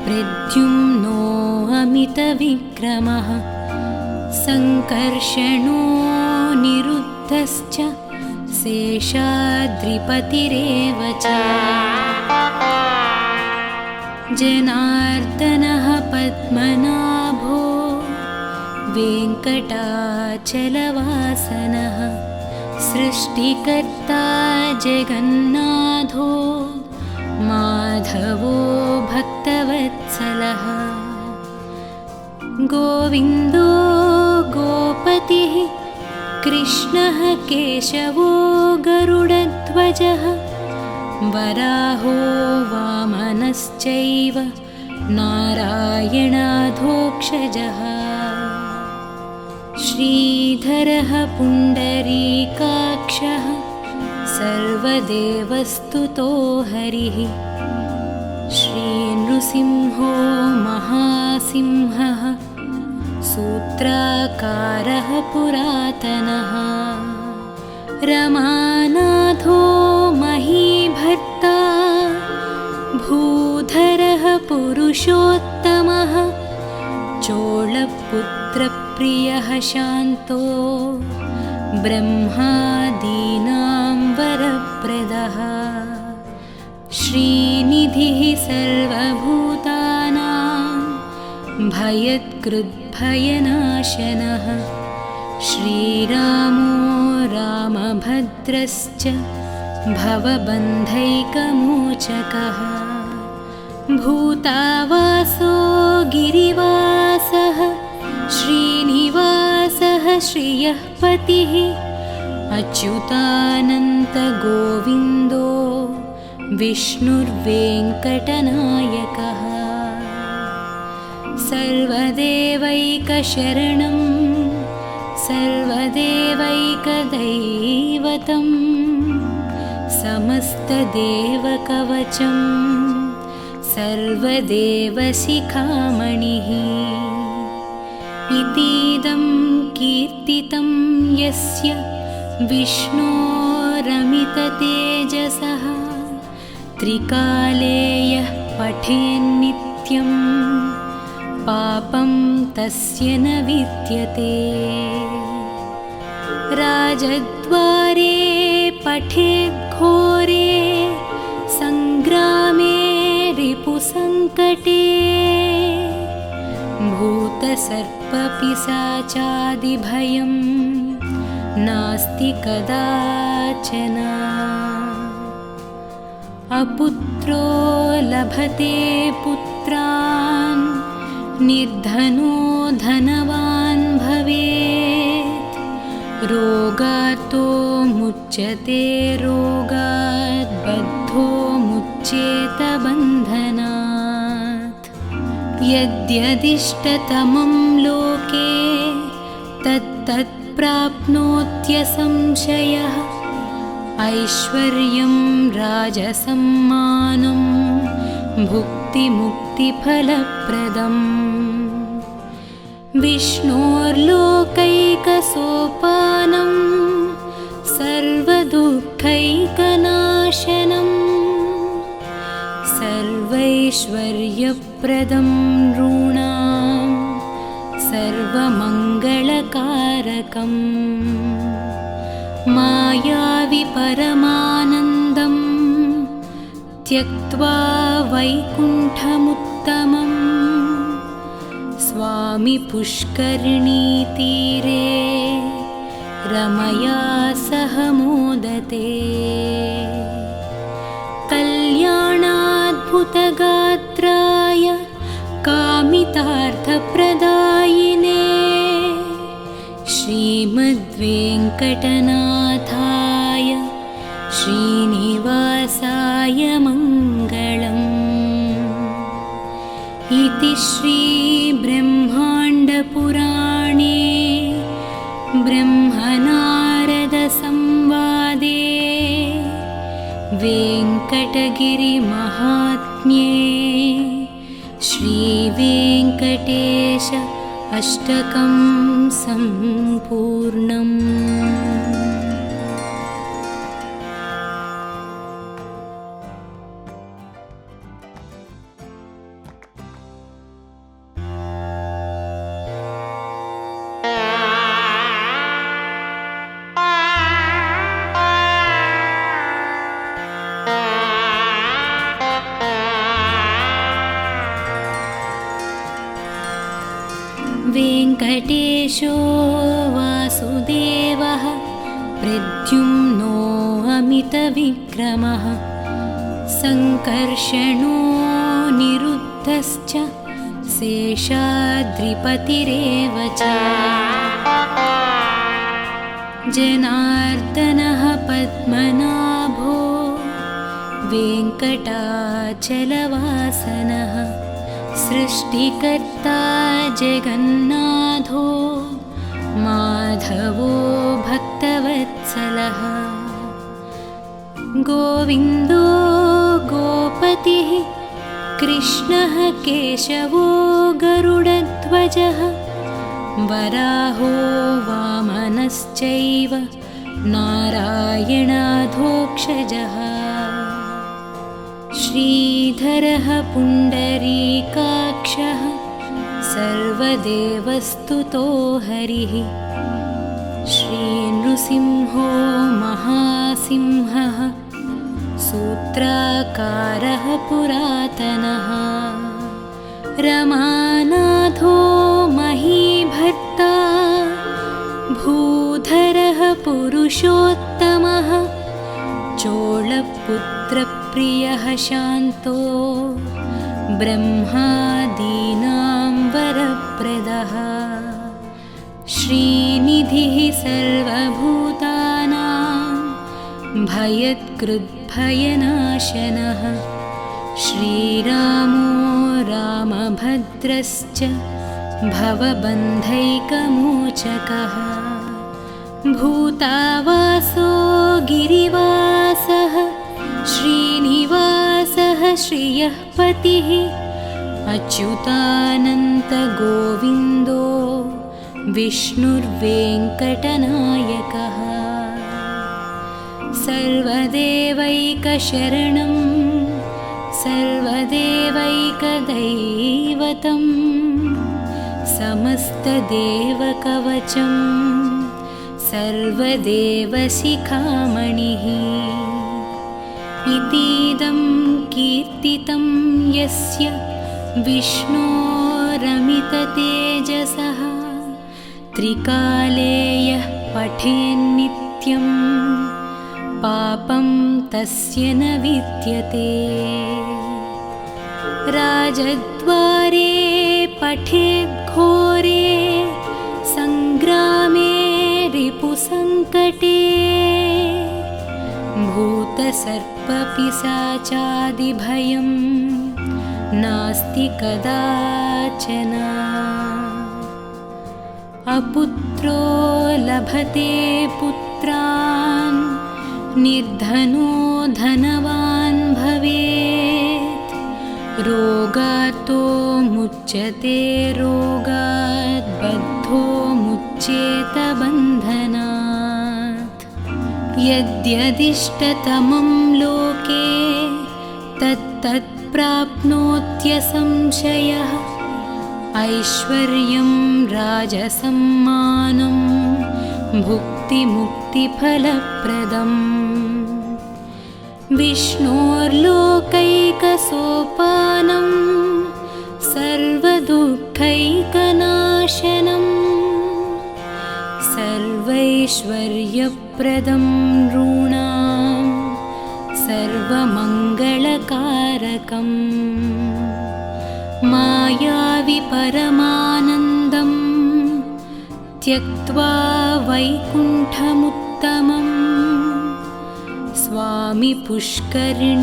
प्रद्युम्नो अमितविक्रमः सङ्कर्षणो निरुद्धश्च शेषाद्रिपतिरेव च जनार्दनः पद्मनाभो वेङ्कटाचलवासनः सृष्टिकर्ता जगन्नाथो माधवो भक्तवत्सलः गोविन्दो गोपतिः कृष्णः केशवो गरुडध्वजः वराहो वामनश्चैव नारायणाधोक्षजः श्रीधरः पुण्डरीकाक्षः सर्वदेवस्तुतो हरिः श्रीनृसिंहो महासिंहः सूत्राकारः पुरातनः रमानाथो महीभर्ता भूधरः पुरुषोत्तमः चोळपुत्रप्रियः शान्तो ब्रह्मादीनां वरप्रदः श्रीनिधिः सर्वभूतानां भयत्कृद्भयनाशनः श्रीरामो रामभद्रश्च भवबन्धैकमोचकः भूतावासो गिरिवासः श्रीनिवासः श्रियः पतिः अच्युतानन्तगोविन्दो विष्णुर्वेङ्कटनायकः सर्वदेवैकशरणं सर्वदेवैकदैवतं समस्तदेवकवचं सर्वदेवशिखामणिः इतीदं कीर्तितं यस्य विष्णोरमिततेजसः त्रिकाले यः पठेन्नित्यं पापं तस्य न विद्यते राजद्वारे पठेद्घोरे सङ्ग्रामे रिपुसङ्कटे भूतसर्पपिशाचादिभयं नास्ति कदाचन अपुत्रो लभते पुत्रान् निर्धनो धनवान् भवेत् रोगातो मुच्यते रोगात् बद्धो मुच्येत बन्धनात् यद्यदिष्टतमं लोके तत्तत् प्राप्नोत्यसंशयः ऐश्वर्यं राजसम्मानं भुक्तिमुक्तिफलप्रदम् विष्णोर्लोकैकसोपानं सर्वदुःखैकनाशनं सर्वैश्वर्यप्रदं नृणां सर्वमङ्गलकारकम् मायावि परमानन्दं त्यक्त्वा वैकुण्ठमुत्तमं स्वामि पुष्करिणीतीरे रमया सह मोदते कल्याणाद्भुतगात्राय कामितार्थप्रदायिने श्रीमद्वेङ्कटनाथाय श्रीनिवासाय मङ्गलम् इति श्रीब्रह्माण्डपुराणे ब्रह्मनारदसंवादे वेङ्कटगिरिमहात्म्ये श्रीवेङ्कटेश अष्टकं सम्पूर्णम्। वेङ्कटेशो वासुदेवः प्रद्युम्नो अमितविक्रमः सङ्कर्षणो निरुद्धश्च शेषाद्रिपतिरेव च जनार्दनः पद्मनाभो वेङ्कटाचलवासनः सृष्टिकर्ता जगन्नाथो माधवो भक्तवत्सलः गोविन्दो गोपतिः कृष्णः केशवो गरुडध्वजः वराहो वामनश्चैव नारायणाधोक्षजः श्रीधरः पुण्डरीकाक्षः सर्वदेवस्तुतो हरिः श्रीनृसिंहो महासिंहः सूत्राकारः पुरातनः रमानाथो महीभर्ता भूधरः पुरुषोत्तमः चोळपुत्रप्रियः शान्तो ब्रह्मादीनां वरप्रदः श्रीनिधिः सर्वभूतानां भयत्कृद्भयनाशनः श्रीरामो रामभद्रश्च भवबन्धैकमोचकः भूतावासो गिरिवासः श्रीनिवासः श्रियः पतिः अच्युतानन्तगोविन्दो विष्णुर्वेङ्कटनायकः सर्वदेवैकशरणं सर्वदेवैकदैवतं समस्तदेवकवचं सर्वदेवशिखामणिः इतीदं कीर्तितं यस्य विष्णोरमिततेजसः त्रिकाले यः पठेन्नित्यं पापं तस्य न विद्यते राजद्वारे पठेद्घोरे सङ्ग्रामे रिपुसङ्कटे भूतसर्पपिशाचादिभयं नास्ति कदाचन अपुत्रो लभते पुत्रान् निर्धनो धनवान् भवेत् रोगातो मुच्यते रोगात् बद्धो मुच्येत बन्धनात् यद्यदिष्टतमं लोके तत्तत् प्राप्नोत्यसंशयः ऐश्वर्यं राजसम्मानं भुक्तिमुक्तिफलप्रदम् विष्णोर्लोकैकसोपानं सर्वदुःखैकनाशनं सर्वैश्वर्यप्रदं नॄणां सर्वमङ्गलकारकम् मायावि परमानन्दं त्यक्त्वा वैकुण्ठमुत्तमं स्वामि पुष्करिणीतीरे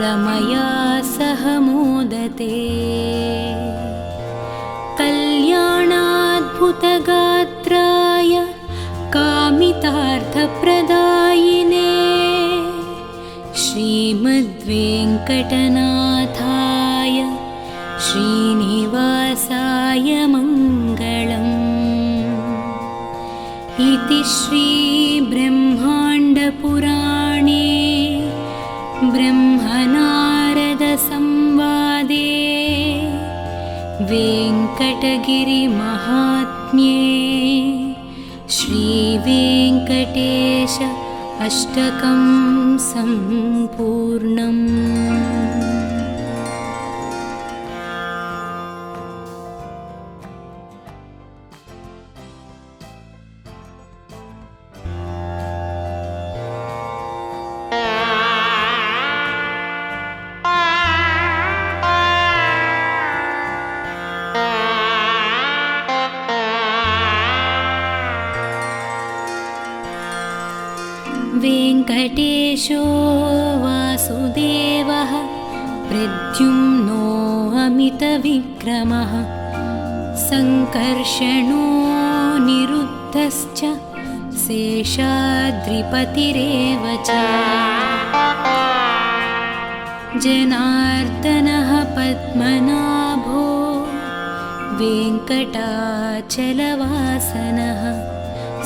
रमया सह मोदते कल्याणाद्भुतगात्राय कामितार्थप्रदायिने श्रीमद्वेङ्कटनाथाय श्रीनिवासाय मङ्गलम् इति श्रीब्रह्माण्डपुराणे ब्रह्मनारदसंवादे वेङ्कटगिरिमहात्म्ये श्रीवेङ्कटेश अष्टकं सम्पूर्णम्। प्रद्युम्नो अमितविक्रमः सङ्कर्षणो निरुद्धश्च शेषाद्रिपतिरेव च जनार्दनः पद्मनाभो वेङ्कटाचलवासनः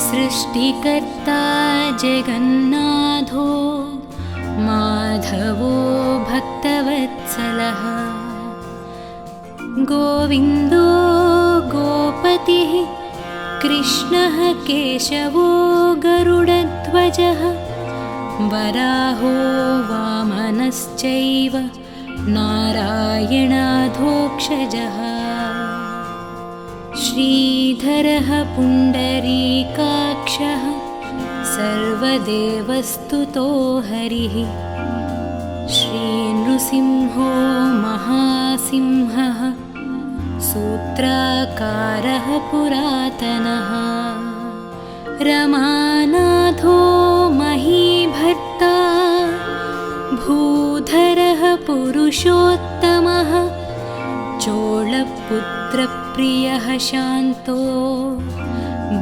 सृष्टिकर्ता जगन्नाथो माधवो भक्तवत्सलः गोविन्दो गोपतिः कृष्णः केशवो गरुडध्वजः वराहो वामनश्चैव नारायणाधोक्षजः श्रीधरः पुण्डरीकाक्षः सर्वदेवस्तुतो हरिः श्रीनृसिंहो महासिंहः सूत्राकारः पुरातनः रमानाथो महीभर्ता भूधरः पुरुषोत्तमः चोळपुत्रप्रियः शान्तो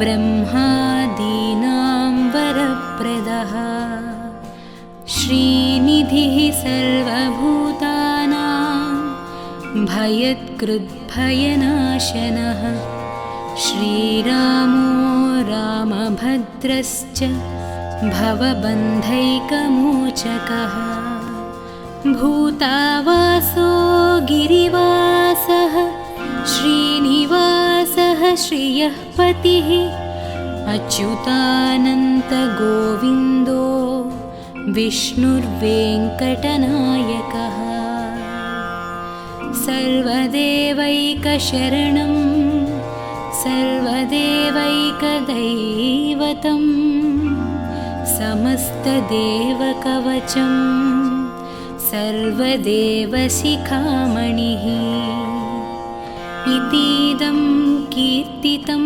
ब्रह्मादीनां वरप्रदः श्रीनिधिः सर्वभूतानां भयत्कृद्भयनाशनः श्रीरामो रामभद्रश्च भवबन्धैकमोचकः भूतावासो गिरिवासः श्रीनिवासः श्रियः पतिः अच्युतानन्तगोविन्दो विष्णुर्वेङ्कटनायकः सर्वदेवैकशरणं सर्वदेवैकदैवतं समस्तदेवकवचं सर्वदेवशिखामणिः इतीदं कीर्तितं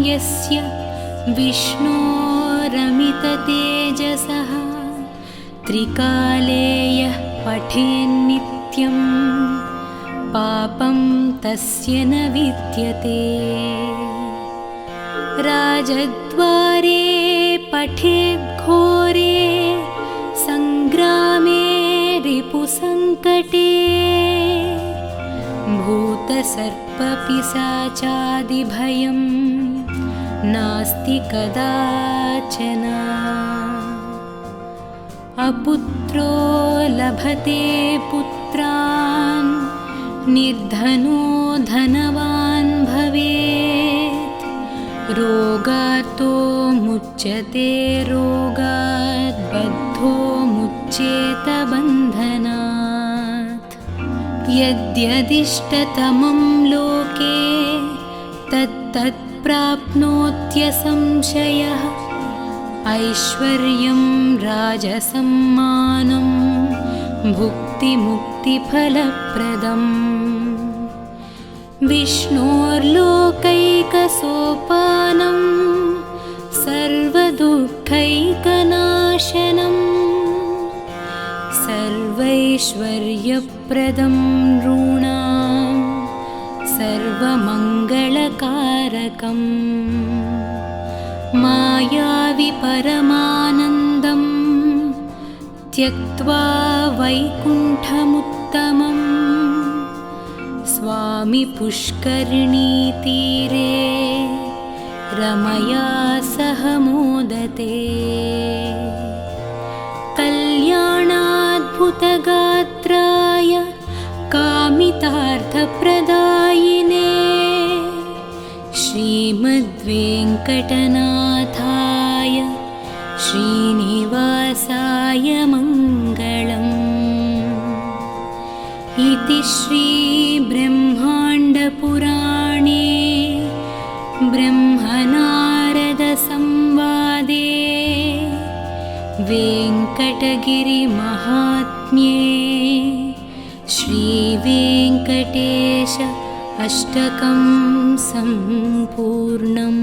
यस्य विष्णोरमिततेजसः त्रिकाले यः पठेन्नित्यं पापं तस्य न विद्यते राजद्वारे पठेद्घोरे सङ्ग्रामे रिपुसङ्कटे भूतसर्पपिशाचादिभयं नास्ति कदाचन अपुत्रो लभते पुत्रान् निर्धनो धनवान् भवेत् रोगातो मुच्यते रोगात् बद्धो मुच्येत बन्धनात् यद्यदिष्टतमं लोके तत्तत् प्राप्नोत्यसंशयः ऐश्वर्यं राजसम्मानं भुक्तिमुक्तिफलप्रदम् विष्णोर्लोकैकसोपानं सर्वदुःखैकनाशनं सर्वैश्वर्यप्रदं नॄणां सर्वमङ्गलकारकम् मायावि परमानन्दं त्यक्त्वा वैकुण्ठमुत्तमम् स्वामी पुष्करिणीतीरे रमया सह मोदते कल्याणाद्भुतगात्राय कामितार्थप्रदायिने श्रीमद्वेङ्कटनाथाय श्रीनिवासाय मङ्गलम् इति श्रीब्रह्माण्डपुराणे ब्रह्मनारदसंवादे वेङ्कटगिरिमहात्म्ये श्रीवेङ्कटेश अष्टकं सम्पूर्णम्।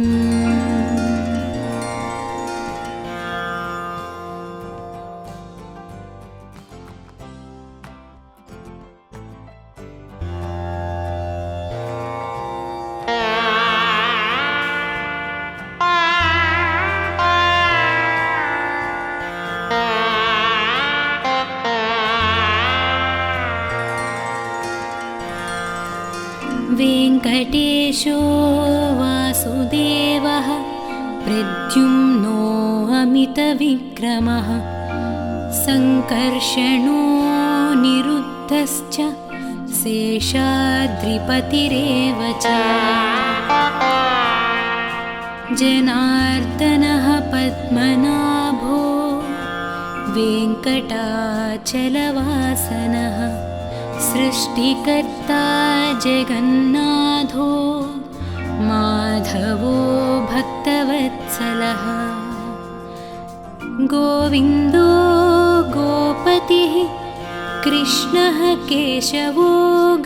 वेङ्कटेशो वासुदेवः प्रद्युम्नो अमितविक्रमः सङ्कर्षणो निरुद्धश्च शेषाद्रिपतिरेव च जनार्दनः पद्मनाभो वेङ्कटाचलवासनः सृष्टिकर्ता जगन्नाथो माधवो भक्तवत्सलः गोविन्दो गोपतिः कृष्णः केशवो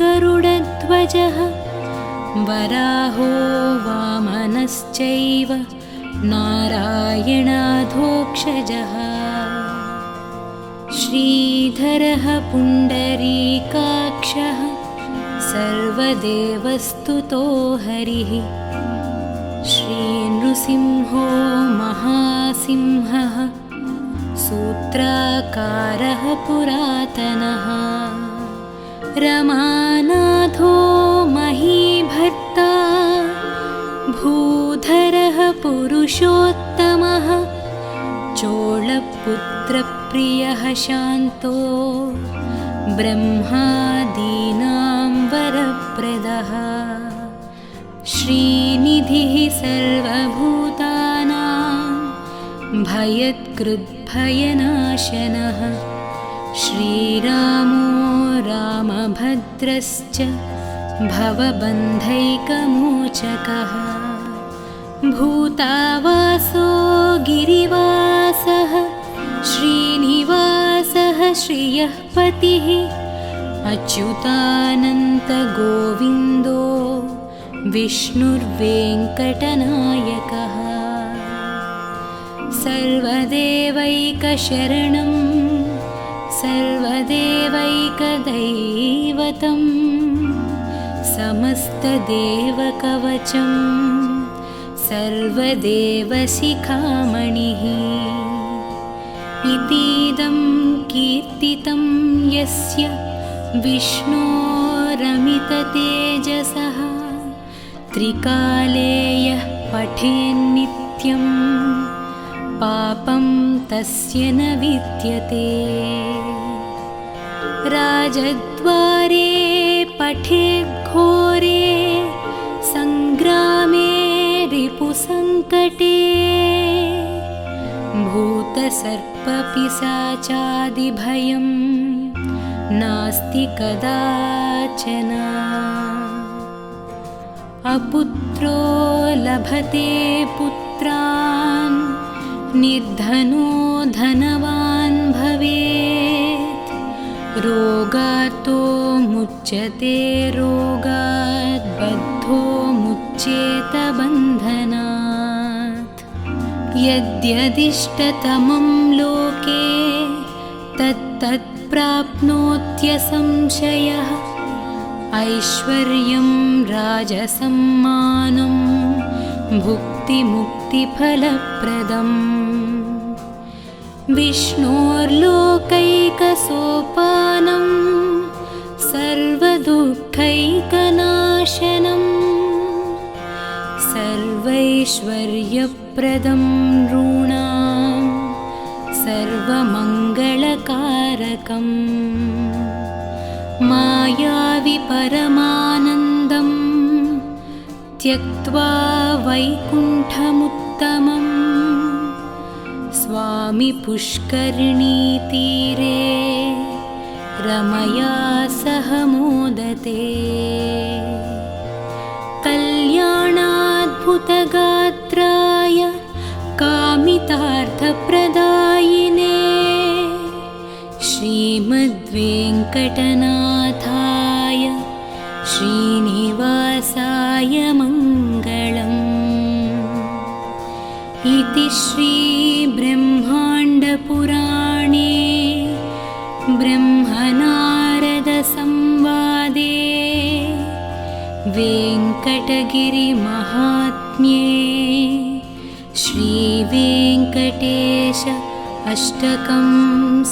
गरुडध्वजः वराहो वामनश्चैव नारायणाधोक्षजः श्रीधरः पुण्डरीकाक्षः सर्वदेवस्तुतो हरिः श्रीनृसिंहो महासिंहः सूत्राकारः पुरातनः रमानाथो महीभर्ता भूधरः पुरुषोत्तमः चोळपुत्रप्रियः शान्तो ब्रह्मादीनां वरप्रदः श्रीनिधिः सर्वभूतानां भयत्कृद्भयनाशनः श्रीरामो रामभद्रश्च भवबन्धैकमोचकः भूतावासो गिरिवासः श्रीनिवासः श्रियः पतिः अच्युतानन्तगोविन्दो विष्णुर्वेङ्कटनायकः सर्वदेवैकशरणं सर्वदेवैकदैवतं समस्तदेवकवचं सर्वदेवशिखामणिः इतीदं कीर्तितं यस्य विष्णोरमिततेजसः त्रिकाले यः पठेन्नित्यं पापं तस्य न विद्यते राजद्वारे पठेद्घोरे सङ्ग्रामे रिपुसङ्कटे भूतसर्पपिशाचादिभयं नास्ति कदाचन अपुत्रो लभते पुत्रान् निर्धनो धनवान् भवेत् रोगातो मुच्यते रोगात् बद्धो मुच्येत बन्धनात् यद्यदिष्टतमं लोके तत्तत् प्राप्नोत्यसंशयः ऐश्वर्यं राजसम्मानं भुक्तिमुक्तिफलप्रदम् विष्णोर्लोकैकसोपानं सर्वदुःखैकनाशनं सर्वैश्वर्यप्रदं नॄणां सर्वमङ्गलकारकम् मायावि परमानन्दं त्यक्त्वा वैकुण्ठमुत्तमं स्वामि पुष्करिणीतीरे रमया सह मोदते कल्याणाद्भुतगात्राय कामितार्थप्रदायिने श्रीमद्वेङ्कटनाथाय श्रीनिवासाय मङ्गलम् इति श्रीब्रह्माण्डपुराणे ब्रह्मनारदसंवादे वेङ्कटगिरिमहात्म्ये श्रीवेङ्कटेश अष्टकं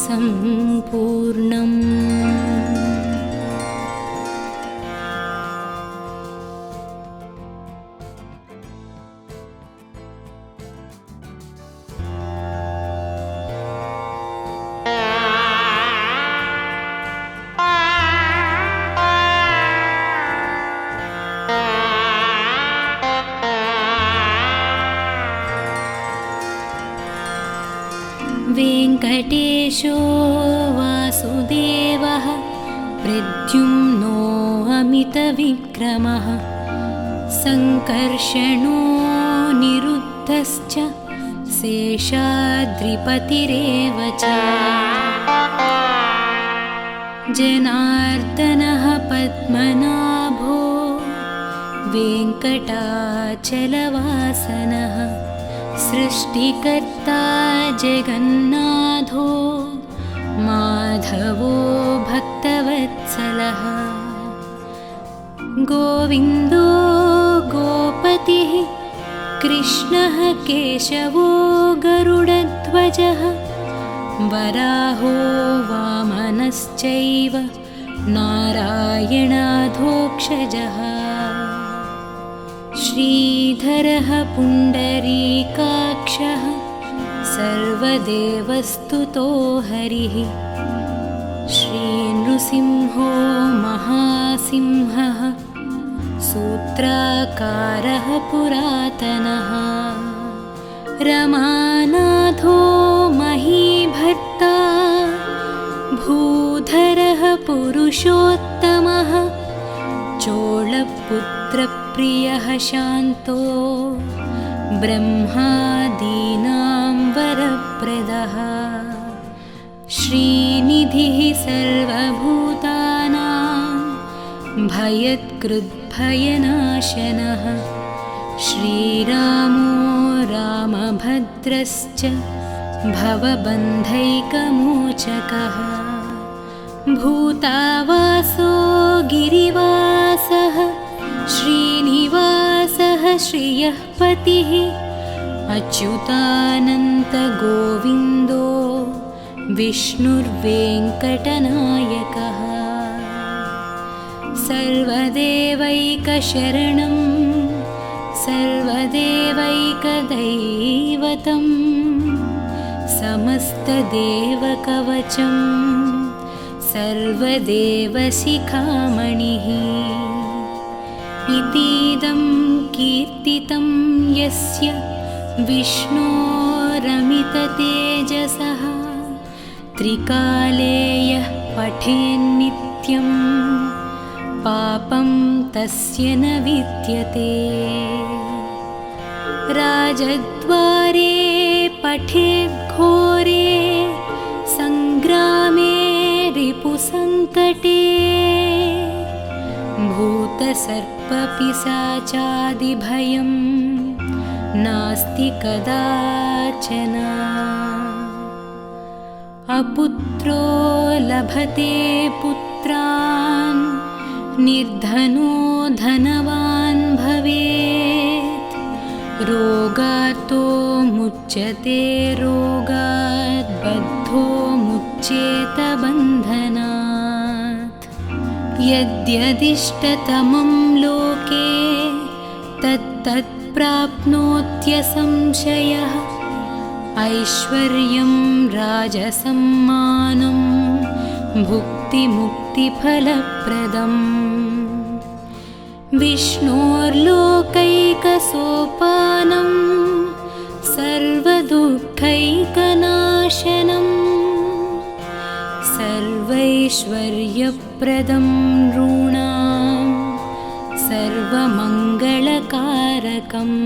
सम्पूर्णम्। नो अमितविक्रमः सङ्कर्षणो निरुद्धश्च शेषाद्रिपतिरेव च जनार्दनः पद्मनाभो वेङ्कटाचलवासनः सृष्टिकर्ता जगन्नाथो माधवो भक्तवत्सलः गोविन्दो गोपतिः कृष्णः केशवो गरुडध्वजः वराहो वामनश्चैव नारायणाधोक्षजः श्रीधरः पुण्डरीकाक्षः सर्वदेवस्तुतो हरिः श्रीनृसिंहो महासिंहः सूत्राकारः पुरातनः रमानाथो महीभर्ता भूधरः पुरुषोत्तमः चोळपुत्रप्रियः शान्तो ब्रह्मादीनां वरप्रदः श्रीनिधिः सर्वभूतानां भयत्कृद्भयनाशनः श्रीरामो रामभद्रश्च भवबन्धैकमोचकः भूतावासो गिरिवासः श्रीनिवासः श्रियः पतिः अच्युतानन्तगोविन्दो विष्णुर्वेङ्कटनायकः सर्वदेवैकशरणं सर्वदेवैकदैवतं समस्तदेवकवचं सर्वदेवशिखामणिः इतीदं कीर्तितं यस्य विष्णोरमिततेजसः त्रिकाले यः पठेन्नित्यं पापं तस्य न विद्यते राजद्वारे पठेद्घोरे सङ्ग्रामे रिपुसङ्कटे भूतसर्पपिशाचादिभयं नास्ति कदाचन अपुत्रो लभते पुत्रान् निर्धनो धनवान् भवेत् रोगातो मुच्यते रोगात् बद्धो मुच्येत बन्धनात् यद्यदिष्टतमं लोके तत्तत् प्राप्नोत्यसंशयः ऐश्वर्यं राजसम्मानं भुक्तिमुक्तिफलप्रदम् विष्णोर्लोकैकसोपानं सर्वदुःखैकनाशनं सर्वैश्वर्यप्रदं नॄणां सर्वमङ्गलकारकम्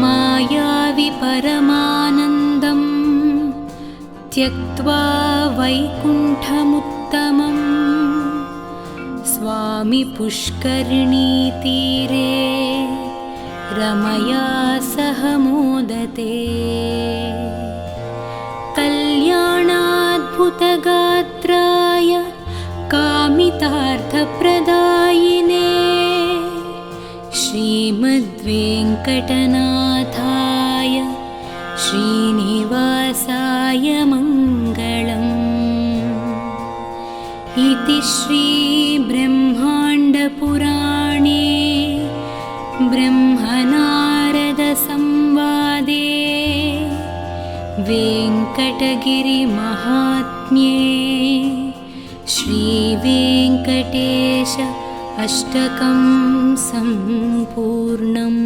मायावि परमानन्दं त्यक्त्वा वैकुण्ठमुत्तमम् स्वामि पुष्करिणीतीरे रमया सह मोदते कल्याणाद्भुतगात्राय कामितार्थप्रदायिने श्रीमद्वेङ्कटनाथाय श्रीनिवासाय मङ्गलम् इति श्रीब्रह्माण्डपुराणे ब्रह्मनारदसंवादे वेङ्कटगिरिमहात्म्ये श्रीवेङ्कटेश अष्टकं सम्पूर्णम्।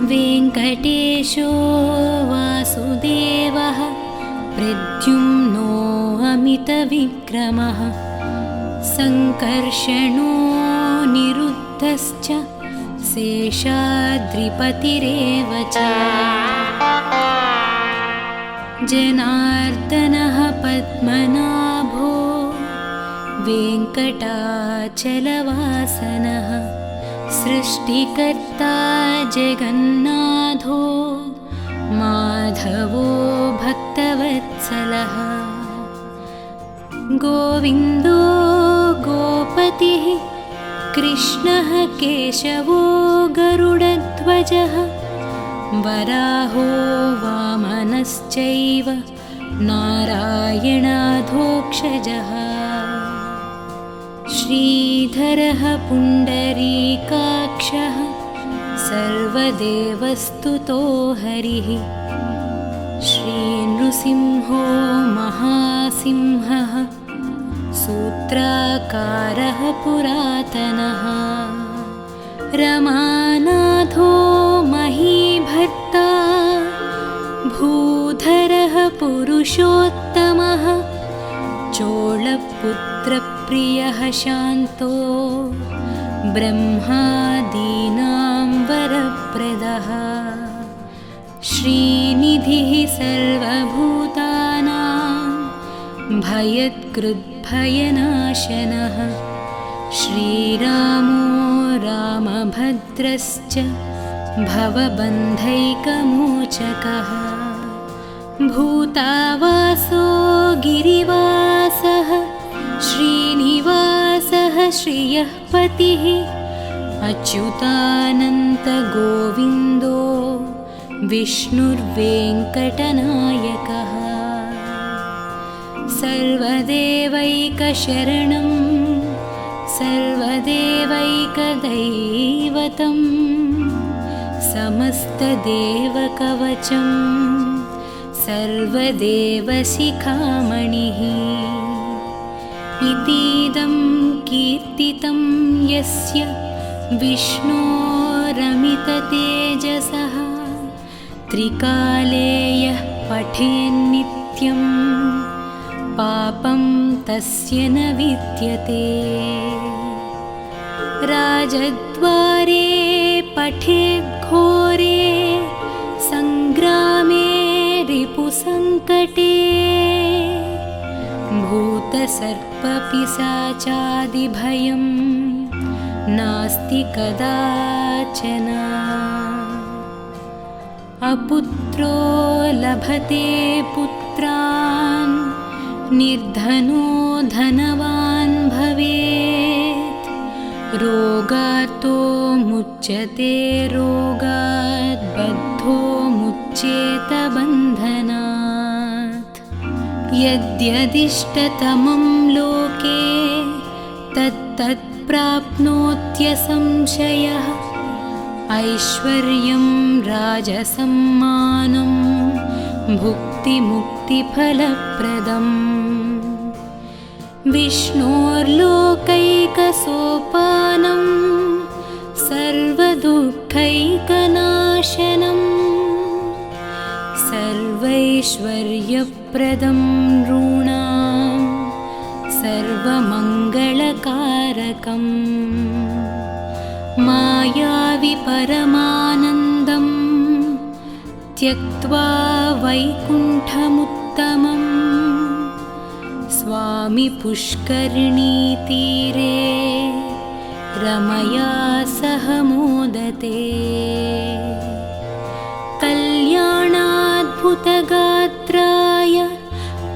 वेङ्कटेशो वासुदेवः प्रद्युम्नो अमितविक्रमः सङ्कर्षणो निरुद्धश्च शेषाद्रिपतिरेव च जनार्दनः पद्मनाभो वेङ्कटाचलवासनः सृष्टिकर्ता जगन्नाथो माधवो भक्तवत्सलः गोविन्दो गोपतिः कृष्णः केशवो गरुडध्वजः वराहो वामनश्चैव नारायणाधोक्षजः श्रीधरः पुण्डरीकाक्षः सर्वदेवस्तुतो हरिः श्रीनृसिंहो महासिंहः सूत्राकारः पुरातनः रमानाथो महीभर्ता भूधरः पुरुषोत्तमः चोळपुत्रप्रियः शान्तो ब्रह्मादीनां वरप्रदः श्रीनिधिः सर्वभूतानां भयत्कृद्भयनाशनः श्रीरामो रामभद्रश्च भवबन्धैकमोचकः भूतावासो गिरिवासः श्रीनिवासः श्रियः पतिः अच्युतानन्तगोविन्दो विष्णुर्वेङ्कटनायकः सर्वदेवैकशरणं सर्वदेवैकदैवतं समस्तदेवकवचं सर्वदेवशिखामणिः इतीदं कीर्तितं यस्य विष्णोरमिततेजसः त्रिकाले यः पठेन्नित्यं पापं तस्य न विद्यते राजद्वारे पठेद्घोरे सङ्ग्रामे रिपुसङ्कटे भूतसर्पपिशाचादिभयं नास्ति कदाचन अपुत्रो लभते पुत्रान् निर्धनो धनवान् भवेत् रोगार्तो मुच्यते रोगात् बद्धो मुच्येत बन्धनात् यद्यदिष्टतमं लोके तत्तत् प्राप्नोत्यसंशयः ऐश्वर्यं राजसम्मानं भुक्तिमुक्तिफलप्रदम् विष्णोर्लोकैकसोपानं सर्वदुःखैकनाशनं सर्वैश्वर्यप्रदं नॄणां सर्वमङ्गलकारकम् मायावि परमानन्दं त्यक्त्वा वैकुण्ठमुत्तमं स्वामि पुष्करिणीतीरे रमया सह मोदते कल्याणाद्भुतगात्राय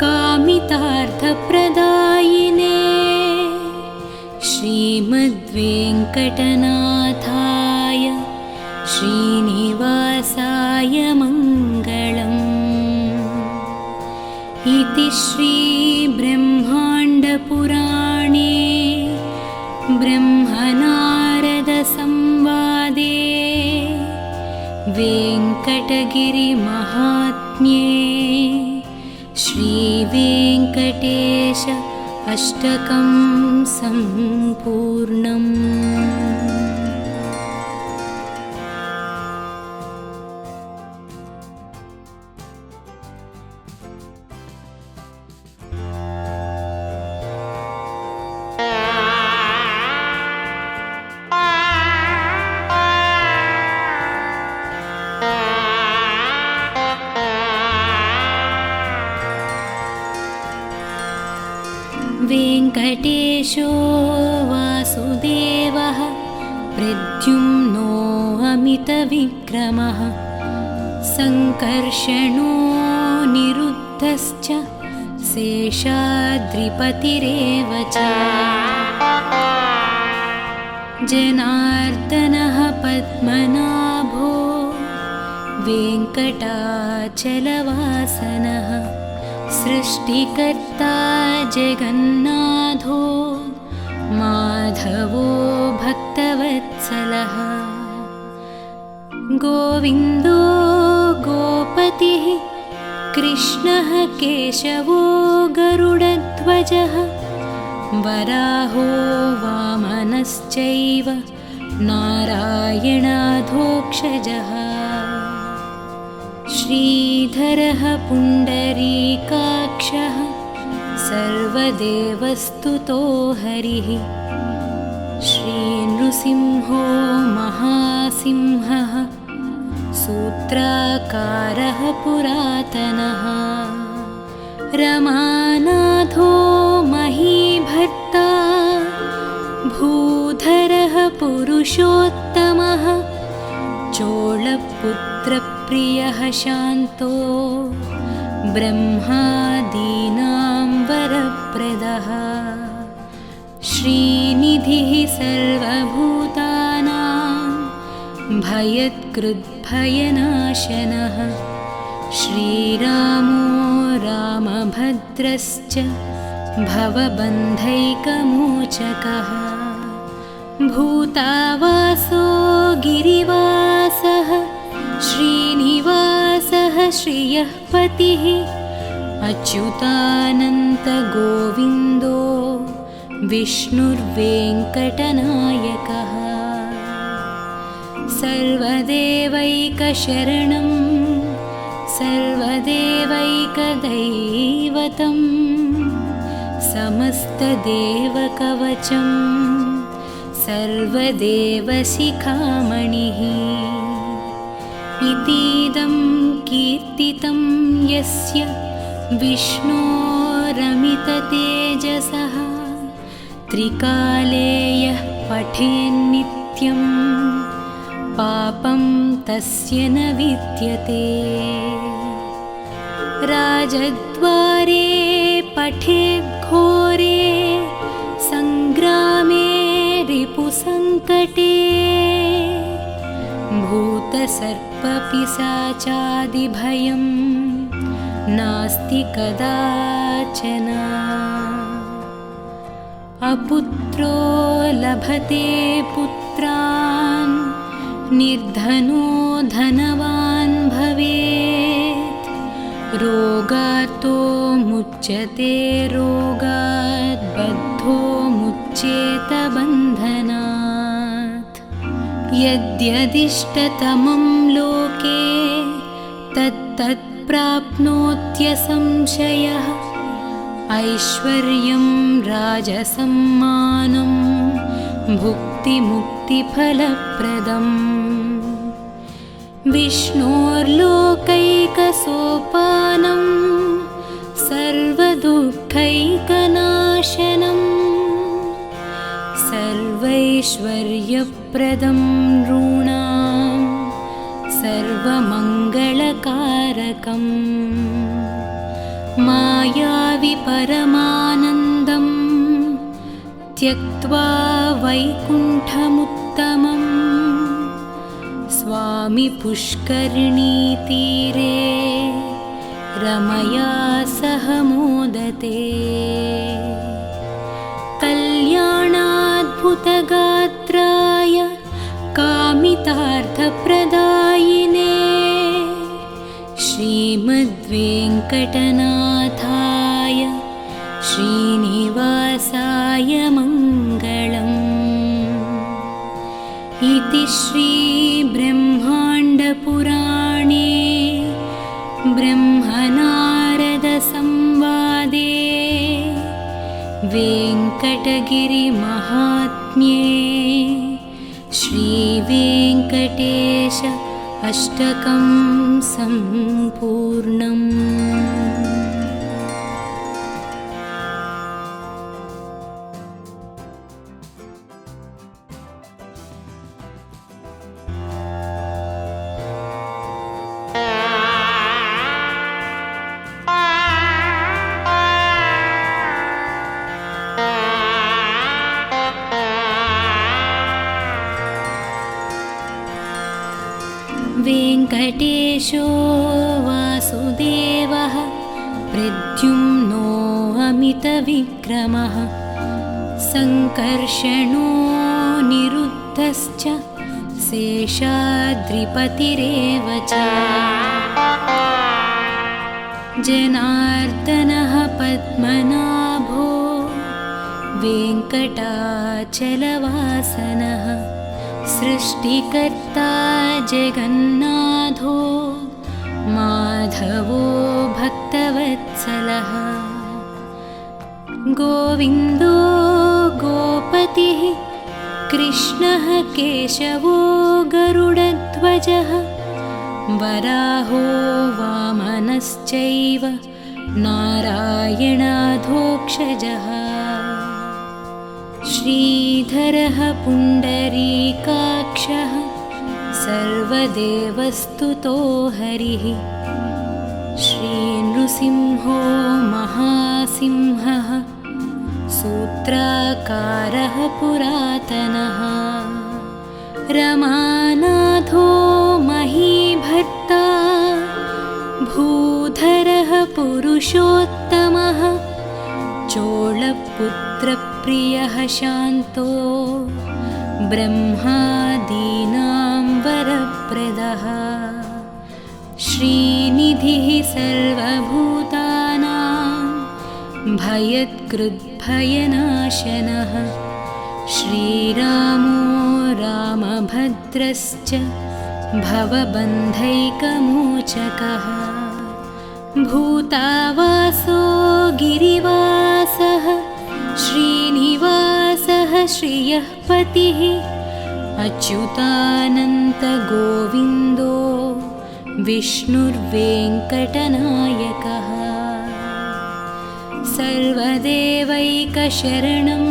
कामितार्थप्रदायिने श्रीमद्वेङ्कटनाथाय श्रीनिवासाय मङ्गलम् इति श्रीब्रह्माण्डपुराणे ब्रह्मनारदसंवादे वेङ्कटगिरिमहात्म्ये श्रीवेङ्कटेश अष्टकं सम्पूर्णम्। अनामितविक्रमः सङ्कर्षणो निरुद्धश्च शेषाद्रिपतिरेव च जनार्दनः पद्मनाभो वेङ्कटाचलवासनः सृष्टिकर्ता जगन्नाथो माधवो भक्तवत्सलः गोविन्दो गोपतिः कृष्णः केशवो गरुडध्वजः वराहो वामनश्चैव नारायणाधोक्षजः श्रीधरः पुण्डरीकाक्षः सर्वदेवस्तुतो हरिः श्रीनृसिंहो महासिंहः सूत्राकारः पुरातनः रमानाथो महीभर्ता भूधरः पुरुषोत्तमः चोळपुत्रप्रियः शान्तो ब्रह्मादीनां वरप्रदः श्रीनिधिः सर्वभूतानां भयत्कृद्भयनाशनः श्रीरामो रामभद्रश्च भवबन्धैकमोचकः भूतावासो गिरिवासः श्रीनिवासः श्रियः पतिः अच्युतानन्तगोविन्दो विष्णुर्वेङ्कटनायकः सर्वदेवैकशरणं सर्वदेवैकदैवतं समस्तदेवकवचं सर्वदेवशिखामणिः इतीदं कीर्तितं यस्य विष्णोरमिततेजसः त्रिकाले यः पठेन्नित्यं पापं तस्य न विद्यते राजद्वारे पठेद्घोरे सङ्ग्रामे रिपुसङ्कटे भूतसर्पपिशाचादिभयं नास्ति कदाचन अपुत्रो लभते पुत्रान् निर्धनो धनवान् भवेत् रोगार्तो मुच्यते रोगात् बद्धो मुच्येत बन्धनात् यद्यदिष्टतमं लोके तत्तत् प्राप्नोत्यसंशयः ऐश्वर्यं राजसम्मानं भुक्तिमुक्तिफलप्रदम् विष्णोर्लोकैकसोपानं सर्वदुःखैकनाशनं सर्वैश्वर्यप्रदं नॄणां सर्वमङ्गलकारकम् मायावि परमानन्दं त्यक्त्वा वैकुण्ठमुत्तमं स्वामि पुष्करिणीतीरे रमया सह मोदते कल्याणाद्भुतगात्राय कामितार्थप्रदायिने श्रीमद्वेङ्कटनाथाय श्रीनिवासाय मङ्गलम् इति श्रीब्रह्माण्डपुराणे ब्रह्मनारदसंवादे वेङ्कटगिरिमहात्म्ये श्रीवेङ्कटेश अष्टकं सम्पूर्णम्। वेङ्कटेशो वासुदेवः प्रद्युम्नो अमितविक्रमः सङ्कर्षणो निरुद्धश्च शेषाद्रिपतिरेव च जनार्दनः पद्मनाभो वेङ्कटाचलवासनः सृष्टिकर्ता जगन्नाथो माधवो भक्तवत्सलः गोविन्दो गोपतिः कृष्णः केशवो गरुडध्वजः वराहो वामनश्चैव नारायणाधोक्षजः श्रीधरः पुण्डरीकाक्षः सर्वदेवस्तुतो हरिः श्रीनृसिंहो महासिंहः सूत्राकारः पुरातनः रमानाथो महीभर्ता भूधरः पुरुषोत्तमः चोळपुत्रप्रियः शान्तो ब्रह्मादीनां वरप्रदः श्रीनिधिः सर्वभूतानां भयत्कृद्भयनाशनः श्रीरामो रामभद्रश्च भवबन्धैकमोचकः भूतावासो गिरिवासः श्रीनिवासः श्रियः पतिः अच्युतानन्तगोविन्दो विष्णुर्वेङ्कटनायकः सर्वदेवैकशरणं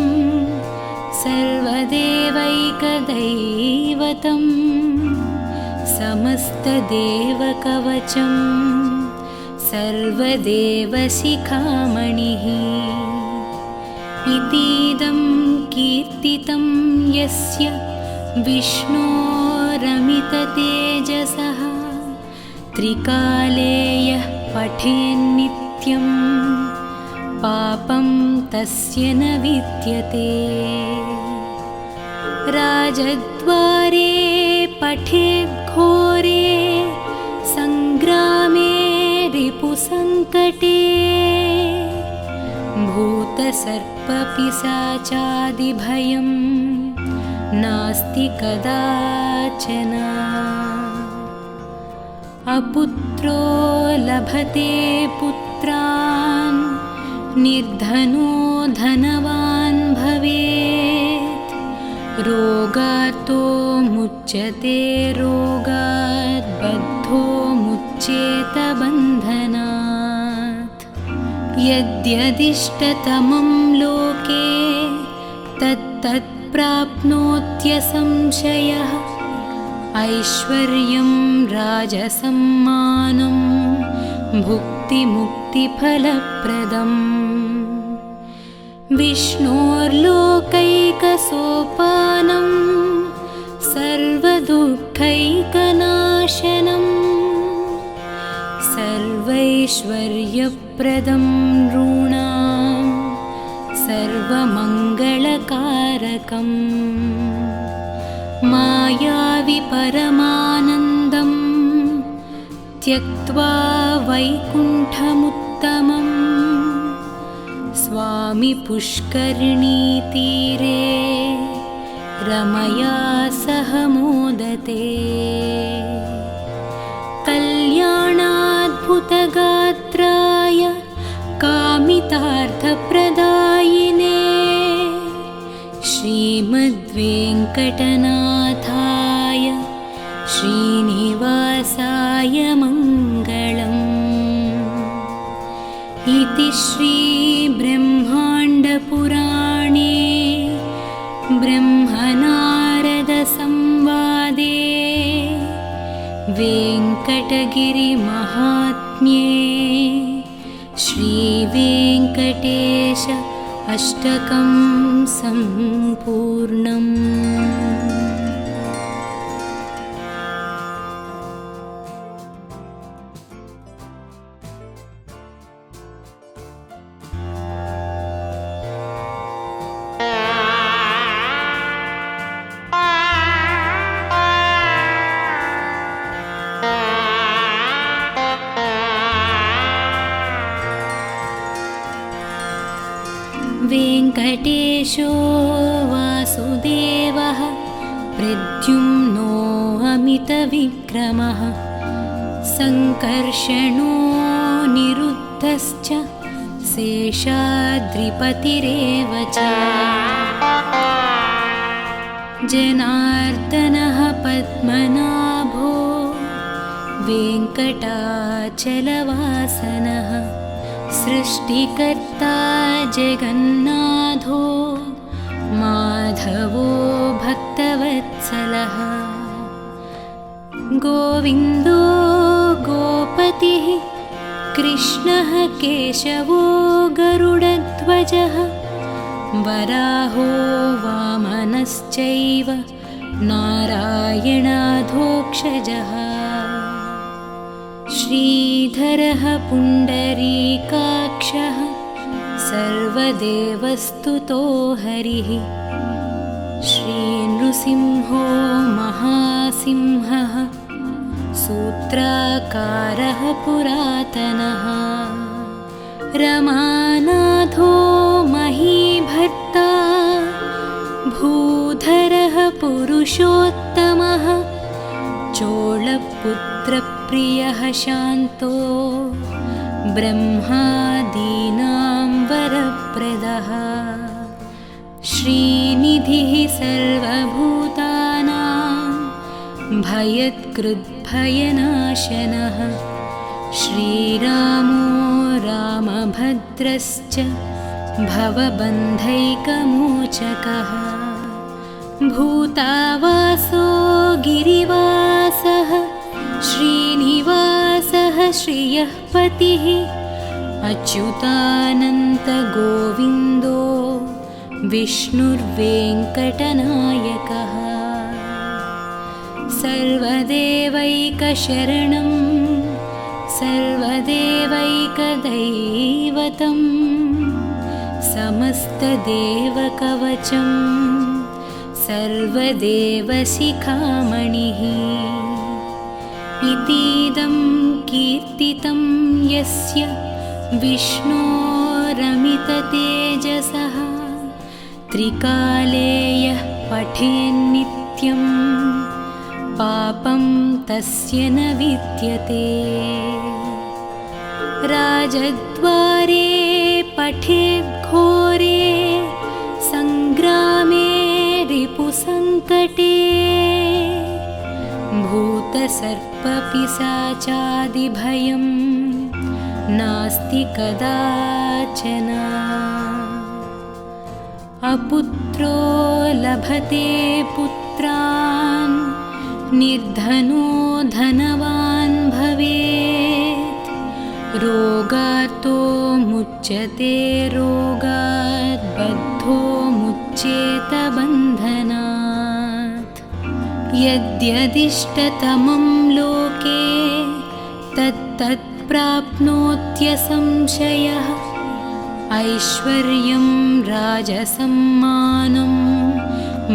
सर्वदेवैकदैवतं समस्तदेवकवचं सर्वदेवशिखामणिः इतीदं कीर्तितं यस्य विष्णोरमिततेजसः त्रिकाले यः पठेन्नित्यं पापं तस्य न विद्यते राजद्वारे पठेद्घोरे सङ्ग्रामे रिपुसङ्कटे भूतसर्पपिशाचादिभयं नास्ति कदाचन अपुत्रो लभते पुत्रान् निर्धनो धनवान् भवेत् रोगार्तो मुच्यते रोगात् बद्धो मुच्येत बन्धनात् यद्यदिष्टतमं लोके तत्तत् प्राप्नोत्यसंशयः ऐश्वर्यं राजसम्मानं भुक्तिमुक्तिफलप्रदम् विष्णोर्लोकैकसोपानं सर्वदुःखैकनाशनं सर्वैश्वर्यप्रदं नॄणां सर्वमङ्गलकारकम् मायावि परमानन्दं त्यक्त्वा वैकुण्ठमुत्तमम् स्वामी पुष्करिणीतीरे रमया सह मोदते कल्याणाद्भुतगात्राय कामितार्थप्रदायिने श्रीमद्वेङ्कटनाथाय श्रीनिवासाय मङ्गलम् इति श्रीब्रह्माण्डपुराणे ब्रह्मनारदसंवादे वेङ्कटगिरिमहात्म्ये श्रीवेङ्कटेश अष्टकं सम्पूर्णम्। वेङ्कटेशो वासुदेवः प्रद्युम्नो अमितविक्रमः सङ्कर्षणो निरुद्धश्च शेषाद्रिपतिरेव च जनार्दनः पद्मनाभो वेङ्कटाचलवासनः सृष्टिकर्ता जगन्नाथो माधवो भक्तवत्सलः गोविन्दो गोपतिः कृष्णः केशवो गरुडध्वजः वराहो वामनश्चैव नारायणाधोक्षजः श्रीधरः पुण्डरीकाक्षः सर्वदेवस्तुतो हरिः श्रीनृसिंहो महासिंहः सूत्राकारः पुरातनः रमानाथो महीभर्ता भूधरः पुरुषोत्तमः चोळपुत्रप्रियः शान्तो ब्रह्मादीनां वरप्रदः श्रीनिधिः सर्वभूतानां भयत्कृद्भयनाशनः श्रीरामो रामभद्रश्च भवबन्धैकमोचकः भूतावासो गिरिवासः श्रीनिवासः श्रियः पतिः अच्युतानन्तगोविन्दो विष्णुर्वेङ्कटनायकः सर्वदेवैकशरणं सर्वदेवैकदैवतं समस्तदेवकवचं सर्वदेवशिखामणिः इतीदं कीर्तितं यस्य विष्णोरमिततेजसः त्रिकाले यः पठेन्नित्यं पापं तस्य न विद्यते राजद्वारे पठेद्घोरे सङ्ग्रामे रिपुसङ्कटे भूतसर्पपिशाचादिभयं नास्ति कदाचन अपुत्रो लभते पुत्रान् निर्धनो धनवान् भवेत् रोगार्तो मुच्यते रोगात् बद्धो मुच्येत बन्धनात् यद्यदिष्टतमं लोके तत्तत् प्राप्नोत्यसंशयः ऐश्वर्यं राजसम्मानं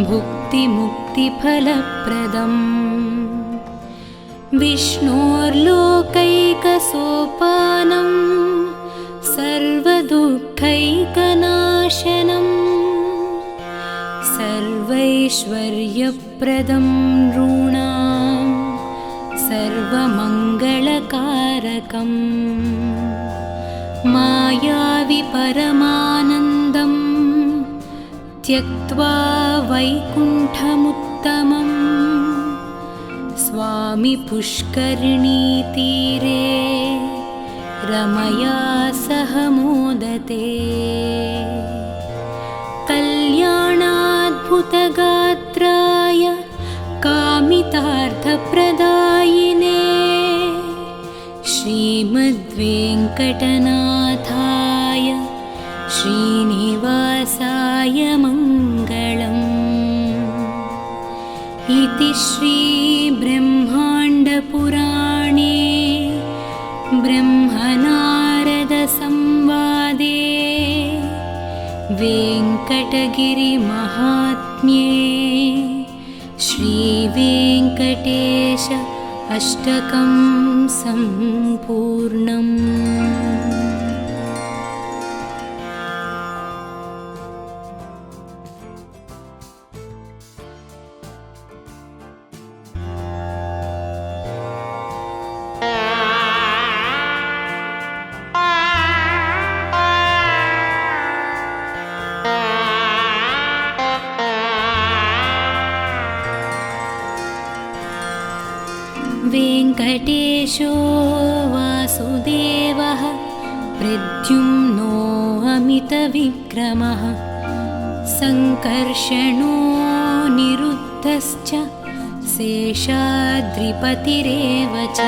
भुक्तिमुक्तिफलप्रदम् विष्णोर्लोकैकसोपानं सर्वदुःखैकनाशनं सर्वैश्वर्यप्रदं नॄणां सर्वमङ्गलकारकम् मायावि परमानन्दं त्यक्त्वा वैकुण्ठमुत्तमं स्वामि पुष्करिणीतीरे रमया सह मोदते कल्याणाद्भुतगात्राय कामितार्थप्रदायिने श्रीमद्वेङ्कटनाथाय श्रीनिवासाय मङ्गलम् इति श्रीब्रह्माण्डपुराणे ब्रह्मनारदसंवादे वेङ्कटगिरिमहात्म्ये श्रीवेङ्कटेश अष्टकं सम्पूर्णम्। वेङ्कटेशो वासुदेवः प्रद्युम्नो अमितविक्रमः सङ्कर्षणो निरुद्धश्च शेषाद्रिपतिरेव च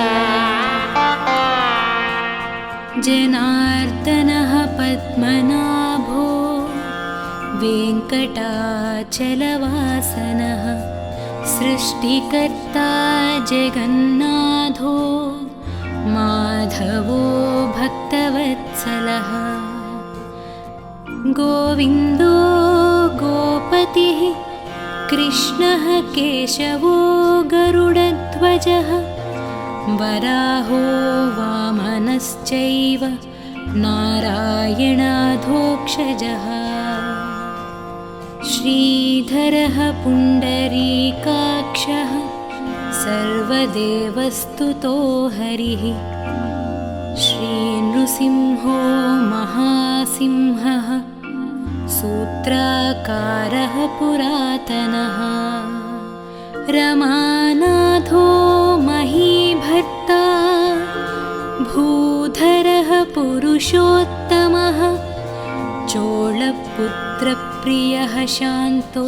जनार्दनः पद्मनाभो वेङ्कटाचलवासनः सृष्टिकर्ता जगन्नाथो माधवो भक्तवत्सलः गोविन्दो गोपतिः कृष्णः केशवो गरुडध्वजः वराहो वामनश्चैव नारायणाधोक्षजः श्रीधरः पुण्डरीकाक्षः सर्वदेवस्तुतो हरिः श्रीनृसिंहो महासिंहः सूत्राकारः पुरातनः रमानाथो महीभर्ता भूधरः पुरुषोत्तमः चोळपुत्रप्रियः शान्तो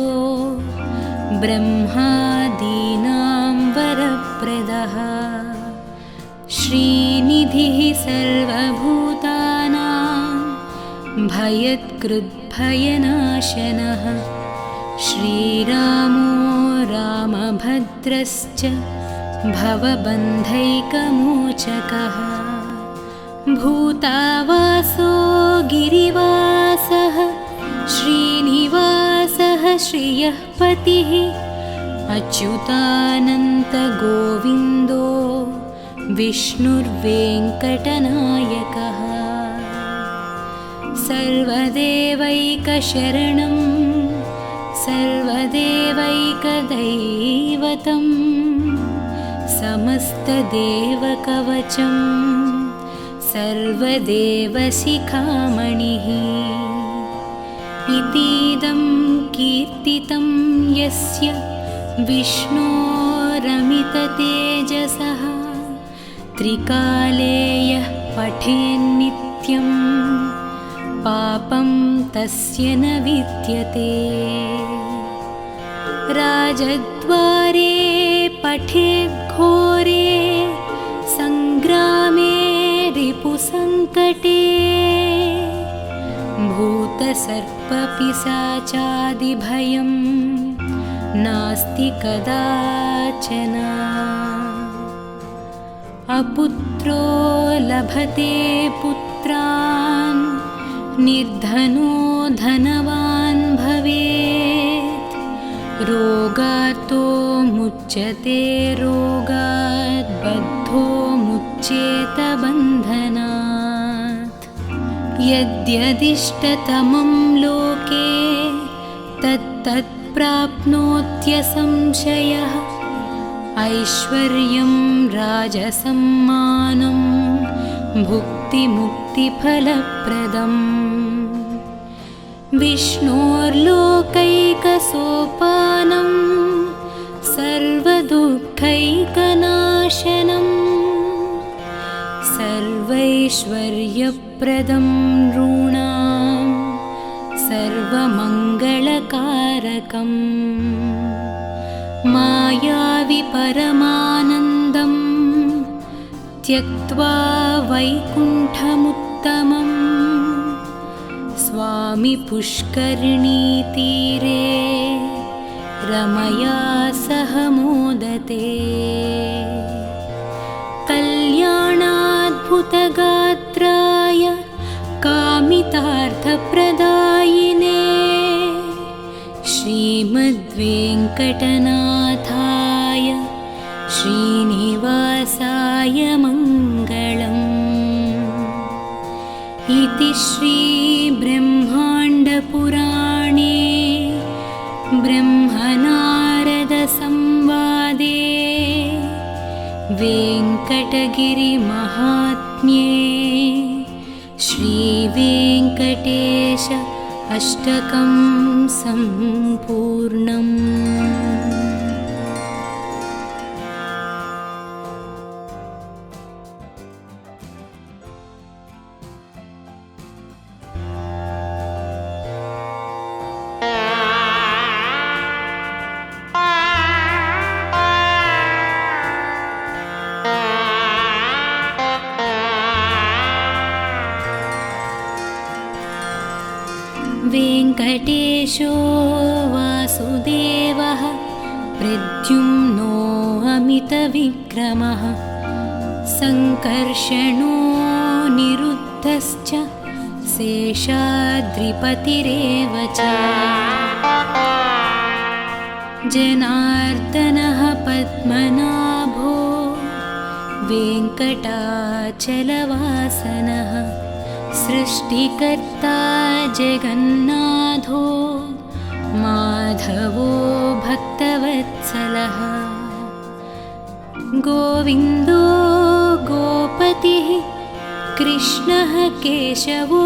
ब्रह्मादीनां वरप्रदः श्रीनिधिः सर्वभूतानां भयत्कृद्भयनाशनः श्रीरामो रामभद्रश्च भवबन्धैकमोचकः भूतावासो गिरिवासः श्रीनिवासः श्रियः पतिः अच्युतानन्तगोविन्दो विष्णुर्वेङ्कटनायकः सर्वदेवैकशरणं सर्वदेवैकदैवतं समस्तदेवकवचं सर्वदेवशिखामणिः इतीदं कीर्तितं यस्य विष्णोरमिततेजसः त्रिकाले यः पठेन्नित्यं पापं तस्य न विद्यते राजद्वारे पठेद्घोरे सङ्ग्रामे रिपुसङ्कटे भूतसर्पपिशाचादिभयं नास्ति कदाचन अपुत्रो लभते पुत्रान् निर्धनो धनवान् भवेत् रोगातो मुच्यते रोगात् बद्धो मुच्येत बन्धनात् यद्यदिष्टतमं लोके तत्तत् प्राप्नोत्यसंशयः ऐश्वर्यं राजसम्मानं भुक्तिमुक्तिफलप्रदम् विष्णोर्लोकैकसोपानं सर्वदुःखैकनाशनं सर्वैश्वर्यप्रदं नॄणां सर्वमङ्गलकारकम् मायावि परमानन्दं त्यक्त्वा वैकुण्ठमुत्तमम् स्वामी पुष्करिणीतीरे रमया सह मोदते कल्याणाद्भुतगात्राय कामितार्थप्रदायिने श्रीमद्वेङ्कटनाथाय श्रीनिवासाय मङ्गलम् इति श्रीब्रह्माण्डपुराणे ब्रह्मनारदसंवादे वेङ्कटगिरिमहात्म्ये श्रीवेङ्कटेश अष्टकं सम्पूर्णम्। गिरीशो वासुदेवः प्रद्युम्नो अमितविक्रमः सङ्कर्षणो निरुद्धश्च शेषाद्रिपतिरेव च जनार्दनः पद्मनाभो वेङ्कटाचलवासनः सृष्टिकर्ता जगन्नाथो माधवो भक्तवत्सलः गोविन्दो गोपतिः कृष्णः केशवो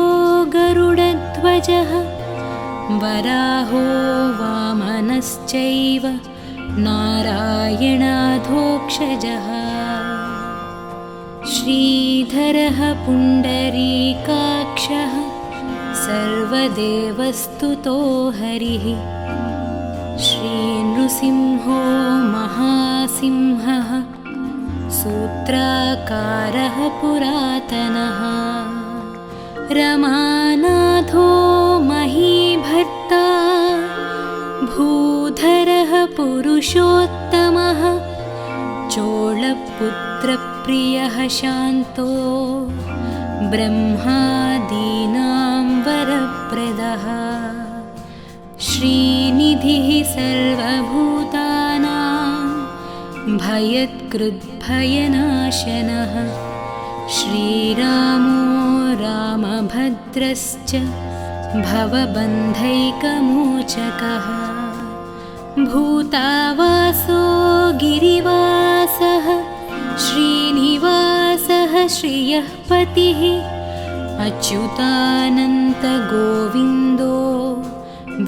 गरुडध्वजः वराहो वामनश्चैव नारायणाधोक्षजः श्रीधरः पुण्डरीकाक्षः सर्वदेवस्तुतो हरिः श्रीनृसिंहो महासिंहः सूत्राकारः पुरातनः रमानाथो महीभर्ता भूधरः पुरुषोत्तमः चोळपुत्रप्रियः शान्तो ब्रह्मादीनां वरप्रदः श्रीनिधिः सर्वभूतानां भयत्कृद्भयनाशनः श्रीरामो रामभद्रश्च भवबन्धैकमोचकः भूतावासो गिरिवासः श्रीनिवासः श्रियः पतिः अच्युतानन्तगोविन्दो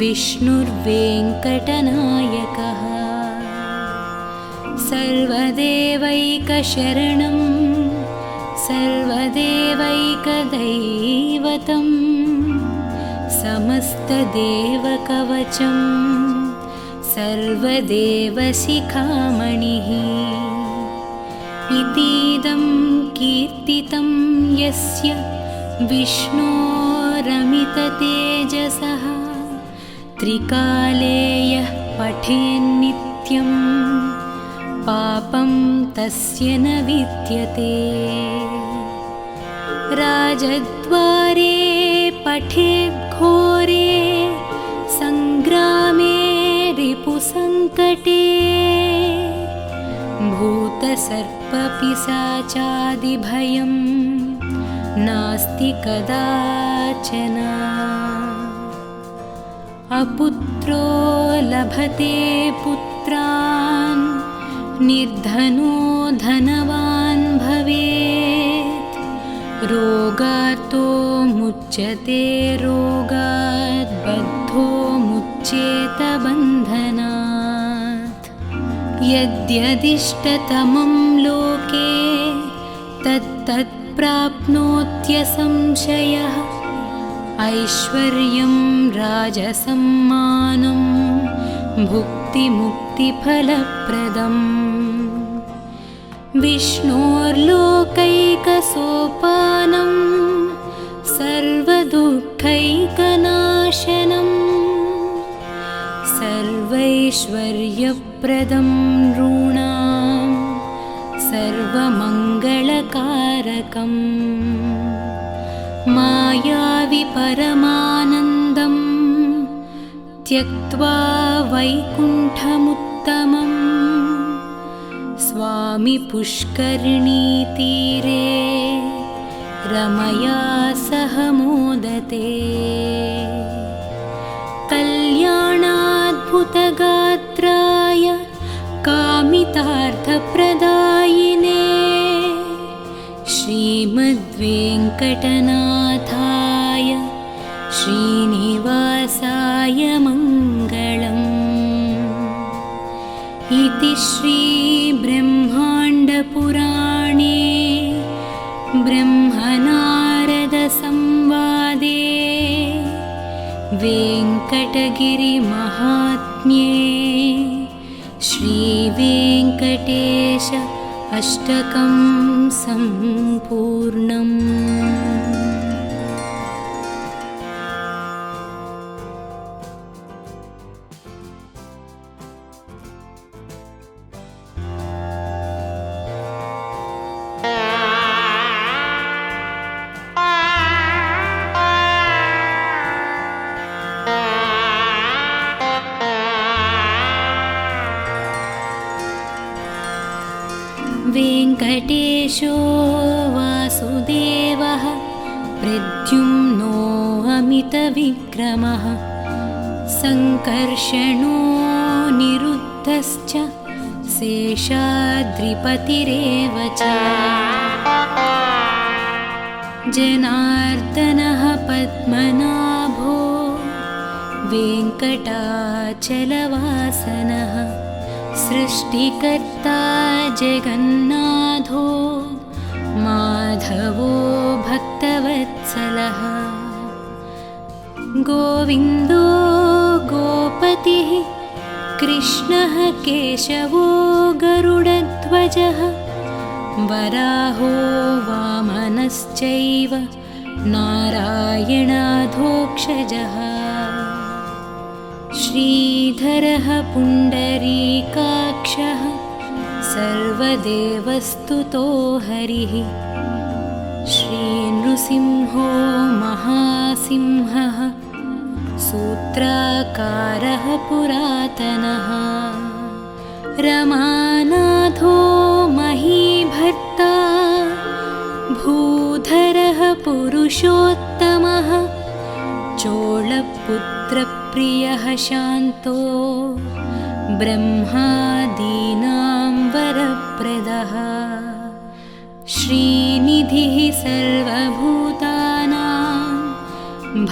विष्णुर्वेङ्कटनायकः सर्वदेवैकशरणं सर्वदेवैकदैवतं समस्तदेवकवचं सर्वदेवशिखामणिः इतीदं कीर्तितं यस्य विष्णोरमिततेजसः त्रिकाले यः पठेन्नित्यं पापं तस्य न विद्यते राजद्वारे पठेद्घोरे सङ्ग्रामे रिपुसङ्कटे भूतसर्पपिशाचादिभयं नास्ति कदाचन अपुत्रो लभते पुत्रान् निर्धनो धनवान् भवेत् रोगार्तो मुच्यते रोगात् बद्धो मुच्येत बन्धनात् यद्यदिष्टतमं लोके तत्तत् प्राप्नोत्यसंशयः ऐश्वर्यं राजसम्मानं भुक्तिमुक्तिफलप्रदम् विष्णोर्लोकैकसोपानं सर्वदुःखैकनाशनं सर्वैश्वर्यप्रदं नॄणां सर्वमङ्गलकारकम् मायावि परमानन्दं त्यक्त्वा वैकुण्ठमुत्तमं स्वामि पुष्करिणीतीरे रमया सह मोदते कल्याणाद्भुतगात्राय कामितार्थप्रदायिने श्रीमद्वेङ्कटनाथाय श्रीनिवासाय मङ्गलम् इति श्रीब्रह्माण्डपुराणे ब्रह्मनारदसंवादे वेङ्कटगिरिमहात्म्ये श्रीवेङ्कटेश अष्टकं सम्पूर्णम्। वेङ्कटेशो वासुदेवः प्रद्युम्नो अमितविक्रमः सङ्कर्षणो निरुद्धश्च शेषाद्रिपतिरेव च जनार्दनः पद्मनाभो वेङ्कटाचलवासनः सृष्टिकर्ता जगन्नाथो माधवो भक्तवत्सलः गोविन्दो गोपतिः कृष्णः केशवो गरुडध्वजः वराहो वामनश्चैव नारायणाधोक्षजः श्रीधरः पुण्डरीकाक्षः सर्वदेवस्तुतो हरिः श्रीनृसिंहो महासिंहः सूत्राकारः पुरातनः रमानाथो महीभर्ता भूधरः पुरुषोत्तमः चोळपुत्रप्रियः शान्तो ब्रह्मादीनां वरप्रदः श्रीनिधिः सर्वभूतानां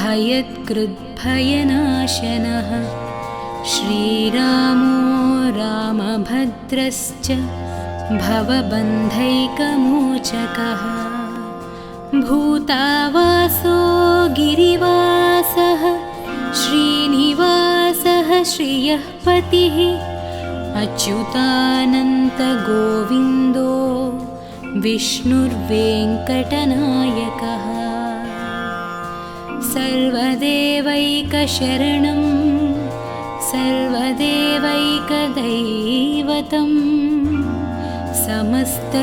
भयत्कृद्भयनाशनः श्रीरामो रामभद्रश्च भवबन्धैकमोचकः भूतावासो गिरिवासः श्रीनिवासः श्रियः पतिः अच्युतानन्तगोविन्दो विष्णुर्वेङ्कटनायकः सर्वदेवैकशरणं सर्वदेवैकदैवतं समस्तदेवकवचं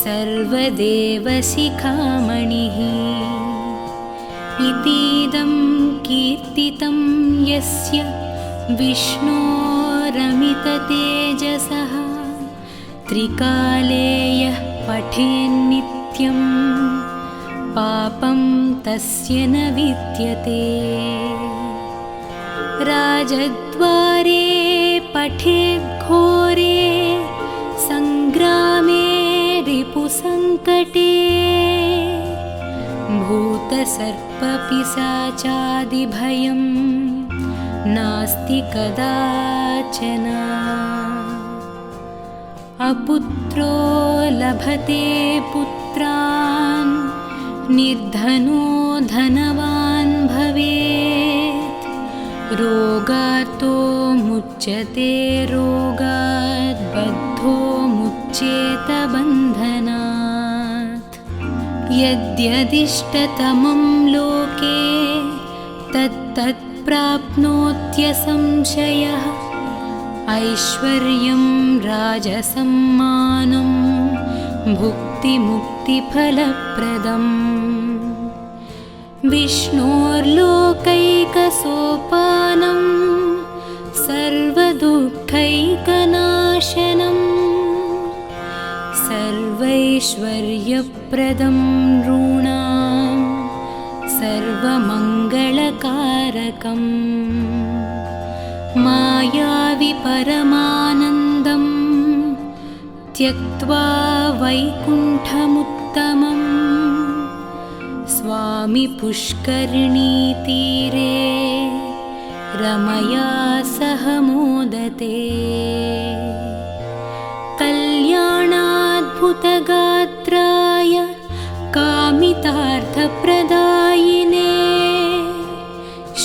सर्वदेवशिखामणिः इतीदं कीर्तितं यस्य विष्णोरमिततेजसः त्रिकाले यः पठेन्नित्यं पापं तस्य न विद्यते राजद्वारे पठेद्घोरे सङ्ग्रामे रिपुसङ्कटे भूतसर्पपिशाचादिभयं नास्ति कदाचन अपुत्रो लभते पुत्रान् निर्धनो धनवान् भवेत् रोगार्तो मुच्यते रोगात् बद्धो मुच्येत बन्धनात् यद्यदिष्टतमं लोके तत्तत् प्राप्नोत्यसंशयः ऐश्वर्यं राजसम्मानं भुक्तिमुक्तिफलप्रदम् विष्णोर्लोकैकसोपानं सर्वदुःखैकनाशनं सर्वैश्वर्यप्रदं नॄणां सर्वमङ्गलकारकम् मायावि परमानन्दं त्यक्त्वा वैकुण्ठमुत्तमं स्वामि पुष्करिणीतीरे रमया सह मोदते कल्याणाद्भुतगात्राय कामितार्थप्रदायिने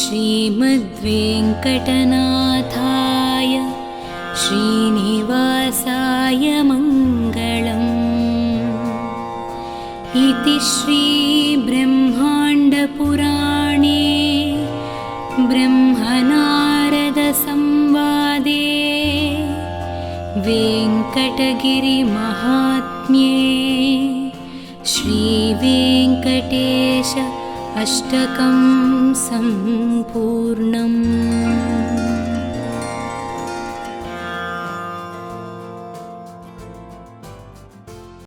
श्रीमद्वेङ्कटनाथाय श्रीनिवासाय मङ्गलम् इति श्रीब्रह्माण्डपुराणे ब्रह्मनारदसंवादे वेङ्कटगिरिमहात्म्ये श्रीवेङ्कटेश अष्टकं सम्पूर्णम्।